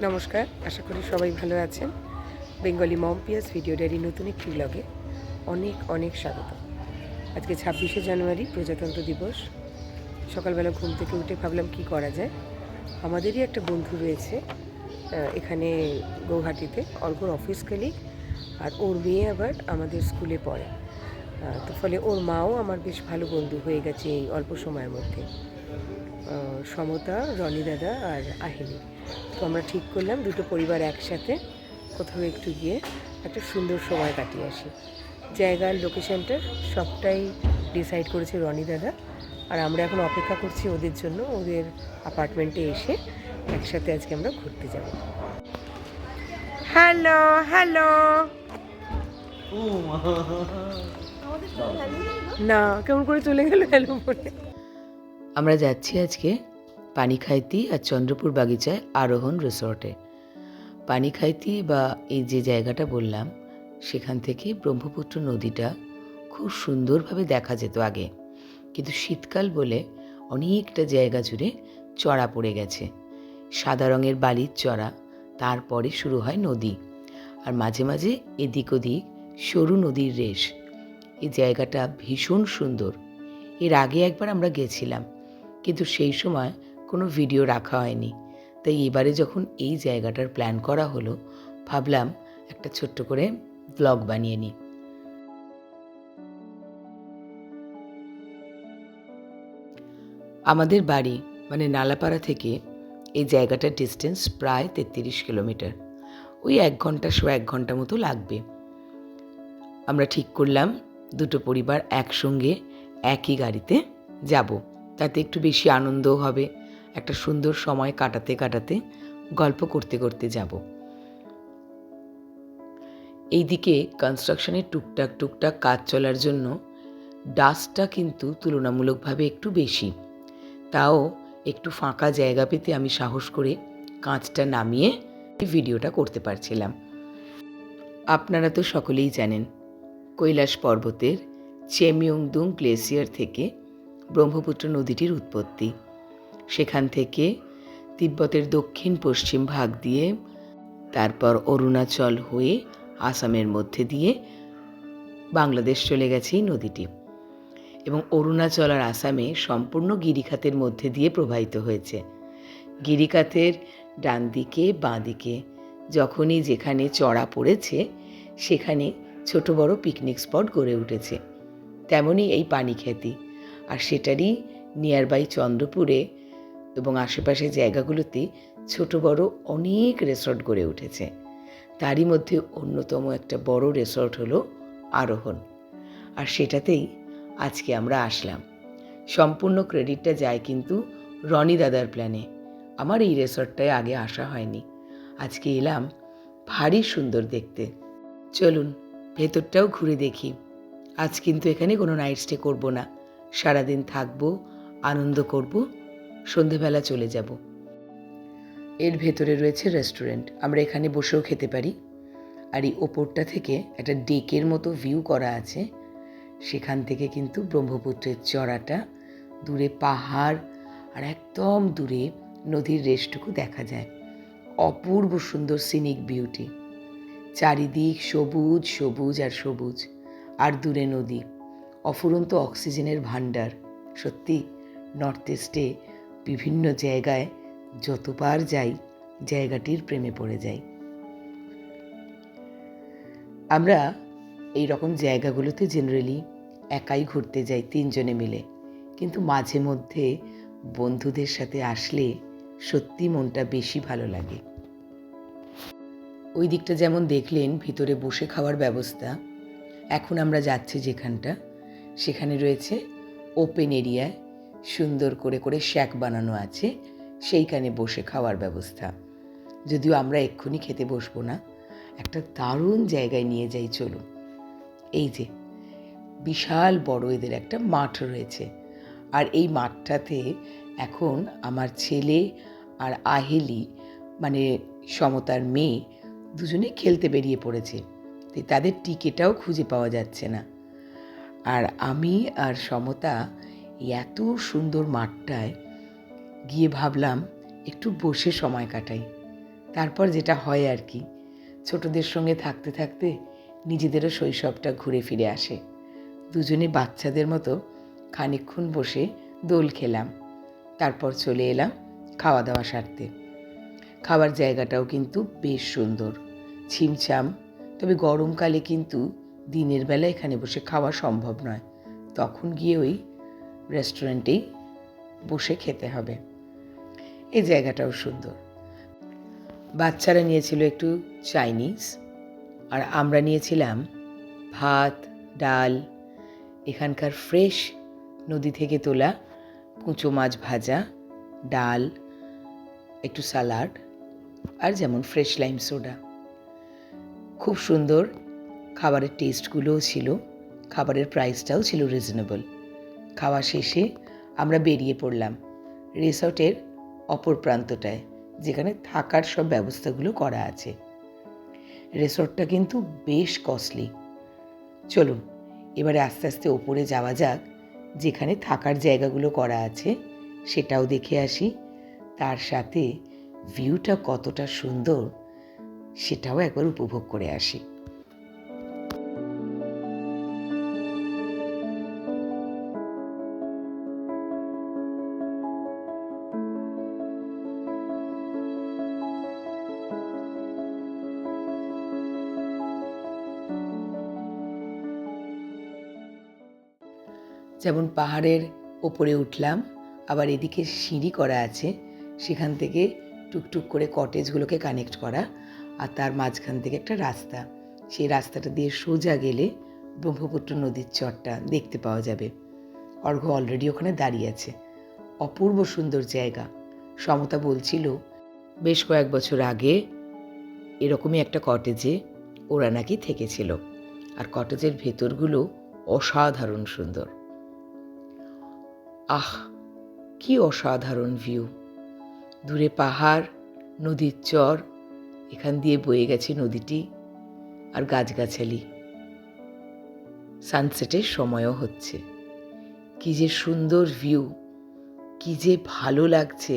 নমস্কার, আশা করি সবাই ভালো আছেন। বেঙ্গলি মম পিয়াস ভিডিও ডায়েরি নতুন একটি ব্লগে অনেক অনেক স্বাগত। আজকে 26শে জানুয়ারি, প্রজাতন্ত্র দিবস। সকালবেলা ঘুম থেকে উঠে ভাবলাম কি করা যায়। আমাদেরই একটা বন্ধু রয়েছে এখানে গৌহাটিতে, অর্ঘর অফিস কলিগ, আর ওর মেয়ে আবার আমাদের স্কুলে পড়ে। তো ফলে ওর মাও আমার বেশ ভালো বন্ধু হয়ে গেছে এই অল্প সময়ের মধ্যে। সমতা, রনি দাদা আর আহিনী। তো আমরা ঠিক করলাম দুটো পরিবার একসাথে কোথাও একটু গিয়ে একটা সুন্দর সময় কাটিয়ে আসি। জায়গার লোকেশনটা সবটাই ডিসাইড করেছে রনি দাদা, আর আমরা এখন অপেক্ষা করছি ওদের জন্য। ওদের অ্যাপার্টমেন্টে এসে একসাথে আজকে আমরা ঘুরতে যাব। Hello hello. না, কেমন করে চলে গেল হ্যালো বলে। আমরা যাচ্ছি আজকে পানিখাইতি আর চন্দ্রপুর বাগিচায় আরোহণ রিসর্টে। পানিখাইতি বা এই যে জায়গাটা বললাম, সেখান থেকে ব্রহ্মপুত্র নদীটা খুব সুন্দরভাবে দেখা যেত আগে, কিন্তু শীতকাল বলে অনেকটা জায়গা জুড়ে চড়া পড়ে গেছে, সাদা রঙের বালির চড়া। তারপরে শুরু হয় নদী, আর মাঝে মাঝে এদিক ওদিক সরু নদীর রেশ। এই জায়গাটা ভীষণ সুন্দর। এর আগে একবার আমরা গেছিলাম, কিন্তু সেই সময় কোনো ভিডিও রাখা হয়নি। তাই এবারে যখন এই জায়গাটার প্ল্যান করা হলো, ভাবলাম একটা ছোট্ট করে ব্লগ বানিয়ে নিই। আমাদের বাড়ি মানে নালাপাড়া থেকে এই জায়গাটার ডিস্টেন্স প্রায় 33 কিলোমিটার। ওই 1 ঘন্টা মতো লাগবে। আমরা ঠিক করলাম দুটো পরিবার একসঙ্গে একই গাড়িতে যাব, তাতে একটু বেশি আনন্দও হবে। একটা সুন্দর সময় কাটাতে কাটাতে, গল্প করতে করতে যাব। এইদিকে কনস্ট্রাকশনের টুকটাক কাজ চলার জন্য ডাস্টটা কিন্তু তুলনামূলকভাবে একটু বেশি। তাও একটু ফাঁকা জায়গা পেতে আমি সাহস করে কাঁচটা নামিয়ে ভিডিওটা করতে পারছিলাম। আপনারা তো সকলেই জানেন, কৈলাস পর্বতের চেমিয়ংদুং গ্লেসিয়ার থেকে ব্রহ্মপুত্র নদীটির উৎপত্তি। সেখান থেকে তিব্বতের দক্ষিণ পশ্চিম ভাগ দিয়ে, তারপর অরুণাচল হয়ে আসামের মধ্যে দিয়ে বাংলাদেশ চলে গেছে এই নদীটি, এবং অরুণাচল আর আসামে সম্পূর্ণ গিরিখাতের মধ্যে দিয়ে প্রবাহিত হয়েছে। গিরিখাতের ডান দিকে বাঁ দিকে যখনই যেখানে চড়া পড়েছে, সেখানে ছোট বড় পিকনিক স্পট গড়ে উঠেছে। তেমনই এই পানিখাইতি, আর সেটারই নিয়ারবাই চন্দ্রপুরে এবং আশেপাশের জায়গাগুলোতে ছোট বড় অনেক রিসর্ট গড়ে উঠেছে। তারই মধ্যে অন্যতম একটা বড় রিসর্ট হলো আরোহণ, আর সেটাতেই আজকে আমরা আসলাম। সম্পূর্ণ ক্রেডিটটা যায় কিন্তু রনি দাদার প্ল্যানে। আমার এই রিসর্টটায় আগে আসা হয়নি, আজকে এলাম। ভারী সুন্দর দেখতে। চলুন ভেতরটাও ঘুরে দেখি। আজ কিন্তু এখানে কোনো নাইট স্টে করবো না, সারাদিন থাকবো, আনন্দ করব, সন্ধেবেলা চলে যাব। এর ভেতরে রয়েছে রেস্টুরেন্ট, আমরা এখানে বসেও খেতে পারি। আর এই ওপরটা থেকে একটা ডেকের মতো ভিউ করা আছে, সেখান থেকে কিন্তু ব্রহ্মপুত্রের চড়াটা, দূরে পাহাড়, আর একদম দূরে নদীর রেশটুকু দেখা যায়। অপূর্ব সুন্দর সিনিক বিউটি, চারিদিক সবুজ সবুজ আর সবুজ, আর দূরে নদী, অফুরন্ত অক্সিজেনের ভাণ্ডার। সত্যি নর্থ ইস্টে বিভিন্ন জায়গায় যতবার যাই, জায়গাটির প্রেমে পড়ে যাই। আমরা এই রকম জায়গাগুলোতে জেনারেলি একাই ঘুরতে যাই, 3 জনে মিলে, কিন্তু মাঝে মধ্যে বন্ধুদের সাথে আসলে সত্যি মনটা বেশি ভালো লাগে। ওই দিকটা যেমন দেখলেন ভিতরে বসে খাওয়ার ব্যবস্থা। এখন আমরা যাচ্ছি যেখানটা, সেখানে রয়েছে ওপেন এরিয়ায় সুন্দর করে করে শ্যাক বানানো আছে, সেইখানে বসে খাওয়ার ব্যবস্থা। যদিও আমরা এক্ষুনি খেতে বসবো না, একটা দারুণ জায়গায় নিয়ে যাই চলুন। এই যে বিশাল বড় এদের একটা মাঠ রয়েছে, আর এই মাঠটাতে এখন আমার ছেলে আর আহেলি মানে সমতার মেয়ে দুজনে খেলতে বেরিয়ে পড়েছে। তাই তাদের টিকেটাও খুঁজে পাওয়া যাচ্ছে না। আর আমি আর সমতা এত সুন্দর মাঠটায় গিয়ে ভাবলাম একটু বসে সময় কাটাই। তারপর যেটা হয় আর কি, ছোটদের সঙ্গে থাকতে থাকতে নিজেদেরও শৈশবটা ঘুরে ফিরে আসে। দুজনে বাচ্চাদের মতো খানিকক্ষণ বসে দোল খেলাম, তারপর চলে এলাম খাওয়া দাওয়া সারতে। খাবার জায়গাটাও কিন্তু বেশ সুন্দর, ছিমছাম। তবে গরমকালে কিন্তু দিনের বেলা এখানে বসে খাওয়া সম্ভব নয়, তখন গিয়ে ওই রেস্টুরেন্টেই বসে খেতে হবে। এই জায়গাটাও সুন্দর। বাচ্চারা নিয়েছিল একটু চাইনিজ, আর আমরা নিয়েছিলাম ভাত, ডাল, এখানকার ফ্রেশ নদী থেকে তোলা কুঁচো মাছ ভাজা, ডাল, একটু সালাড, আর যেমন ফ্রেশ লাইম সোডা। খুব সুন্দর খাবারের টেস্টগুলোও ছিল, খাবারের প্রাইসটাও ছিল রিজনেবল। খাওয়া শেষে আমরা বেরিয়ে পড়লাম রিসর্টের অপর প্রান্তটায়, যেখানে থাকার সব ব্যবস্থাগুলো করা আছে। রিসর্টটা কিন্তু বেশ কস্টলি। চলুন এবারে আস্তে আস্তে ওপরে যাওয়া যাক, যেখানে থাকার জায়গাগুলো করা আছে সেটাও দেখে আসি, তার সাথে ভিউটা কতটা সুন্দর সেটাও একবার উপভোগ করে আসি। যেমন পাহাড়ের ওপরে উঠলাম, আবার এদিকে সিঁড়ি করা আছে, সেখান থেকে টুকটুক করে কটেজগুলোকে কানেক্ট করা, আর তার মাঝখান থেকে একটা রাস্তা। সেই রাস্তাটা দিয়ে সোজা গেলে ব্রহ্মপুত্র নদীর চরটা দেখতে পাওয়া যাবে। অর্ঘ্য অলরেডি ওখানে দাঁড়িয়ে আছে। অপূর্ব সুন্দর জায়গা। সমতা বলছিল বেশ কয়েক বছর আগে এরকমই একটা কটেজে ওরা নাকি থেকেছিল, আর কটেজের ভেতরগুলো অসাধারণ সুন্দর। আহ, কি অসাধারণ ভিউ! দূরে পাহাড়, নদীর চর, এখান দিয়ে বয়ে গেছে নদীটি, আর গাছগাছালি। সানসেটের সময়ও হচ্ছে। কি যে সুন্দর ভিউ, কি যে ভালো লাগছে,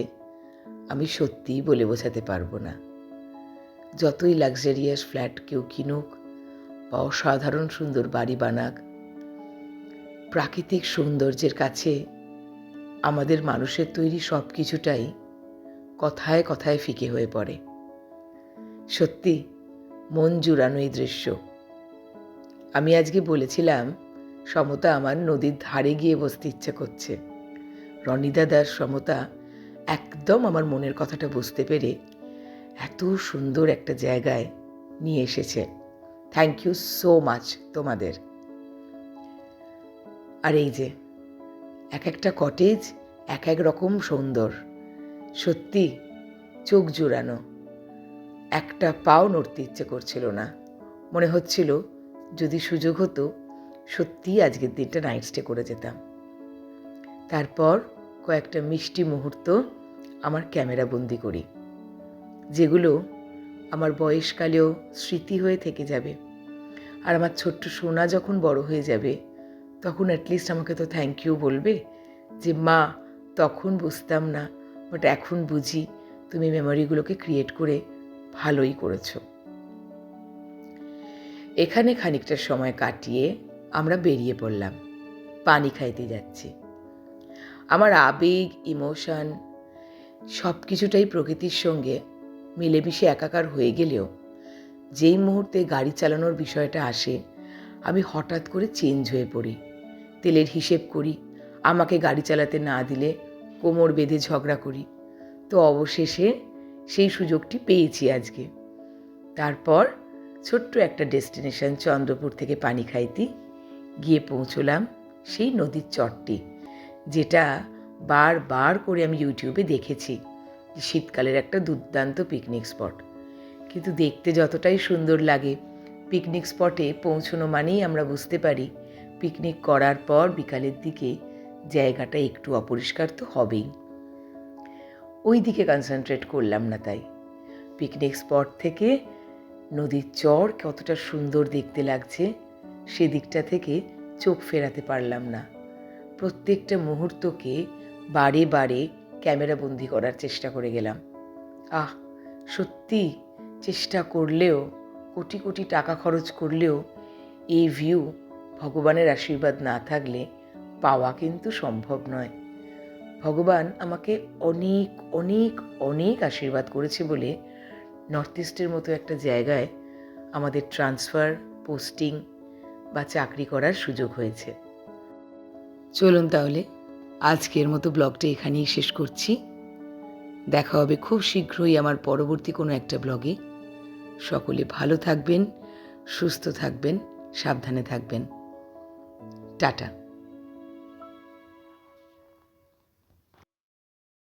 আমি সত্যিই বলে বোঝাতে পারবো না। যতই লাক্সারিয়াস ফ্ল্যাট কেউ কিনুক বা অসাধারণ সুন্দর বাড়ি বানাক, প্রাকৃতিক সৌন্দর্যের কাছে আমাদের মানুষের তৈরি সব কিছুটাই কথায় কথায় ফিকে হয়ে পড়ে। সত্যি মন জুড়ানো এই দৃশ্য। আমি আজকে বলেছিলাম সমতা আমার নদীর ধারে গিয়ে বসতে ইচ্ছে করছে। রনি দাদার সমতা একদম আমার মনের কথাটা বুঝতে পেরে এত সুন্দর একটা জায়গায় নিয়ে এসেছে। থ্যাংক ইউ সো মাচ তোমাদের। আর এই যে এক একটা কটেজ এক এক রকম সুন্দর, সত্যি চোখ জুড়ানো। একটা পাও নড়তে ইচ্ছে করছিল না, মনে হচ্ছিল যদি সুযোগ হতো সত্যিই আজকের দিনটা নাইট স্টে করে যেতাম। তারপর কয়েকটা মিষ্টি মুহূর্ত আমার ক্যামেরা বন্দি করি, যেগুলো আমার বয়সকালেও স্মৃতি হয়ে থেকে যাবে। আর আমার ছোট্ট সোনা যখন বড় হয়ে যাবে, তখন অ্যাটলিস্ট আমাকে তো থ্যাংক ইউ বলবে যে মা, তখন বুঝতাম না, বাট এখন বুঝি, তুমি মেমোরিগুলোকে ক্রিয়েট করে ভালোই করেছো। এখানে খানিকটা সময় কাটিয়ে আমরা বেরিয়ে পড়লাম, পানি খাইতে যাচ্ছি। আমার আবেগ, ইমোশন সব কিছুটাই প্রকৃতির সঙ্গে মিলেমিশে একাকার হয়ে গেলেও যেই মুহূর্তে গাড়ি চালানোর বিষয়টা আসে, আমি হঠাৎ করে চেঞ্জ হয়ে পড়ি। তেলের হিসেব করি, আমাকে গাড়ি চালাতে না দিলে কোমর বেঁধে ঝগড়া করি। তো অবশেষে সেই সুযোগটি পেয়েছি আজকে। তারপর ছোট্ট একটা ডেস্টিনেশন চন্দ্রপুর থেকে পানিখাইতি গিয়ে পৌঁছলাম সেই নদীর চরটি, যেটা বারবার করে আমি ইউটিউবে দেখেছি শীতকালের একটা দুর্দান্ত পিকনিক স্পট। কিন্তু দেখতে যতটাই সুন্দর লাগে, পিকনিক স্পটে পৌঁছনো মানেই আমরা বুঝতে পারি পিকনিক করার পর বিকালের দিকে জায়গাটা একটু অপরিষ্কার তো হবেই। ওই দিকে কনসেন্ট্রেট করলাম না। তাই পিকনিক স্পট থেকে নদীর চর কতটা সুন্দর দেখতে লাগছে সেদিকটা থেকে চোখ ফেরাতে পারলাম না। প্রত্যেকটা মুহূর্তকে বারে বারে ক্যামেরা বন্দি করার চেষ্টা করে গেলাম। সত্যি চেষ্টা করলেও, কোটি কোটি টাকা খরচ করলেও এই ভিউ ভগবানের আশীর্বাদ না থাকলে পাওয়া কিন্তু সম্ভব নয়। ভগবান আমাকে অনেক অনেক অনেক আশীর্বাদ করেছে বলে নর্থ ইস্টের মতো একটা জায়গায় আমাদের ট্রান্সফার, পোস্টিং বা চাকরি করার সুযোগ হয়েছে। চলুন তাহলে আজকের মতো ব্লগটা এখানেই শেষ করছি। দেখা হবে খুব শীঘ্রই আমার পরবর্তী কোনো একটা ব্লগে। সকলে ভালো থাকবেন, সুস্থ থাকবেন, সাবধানে থাকবেন। টাটা।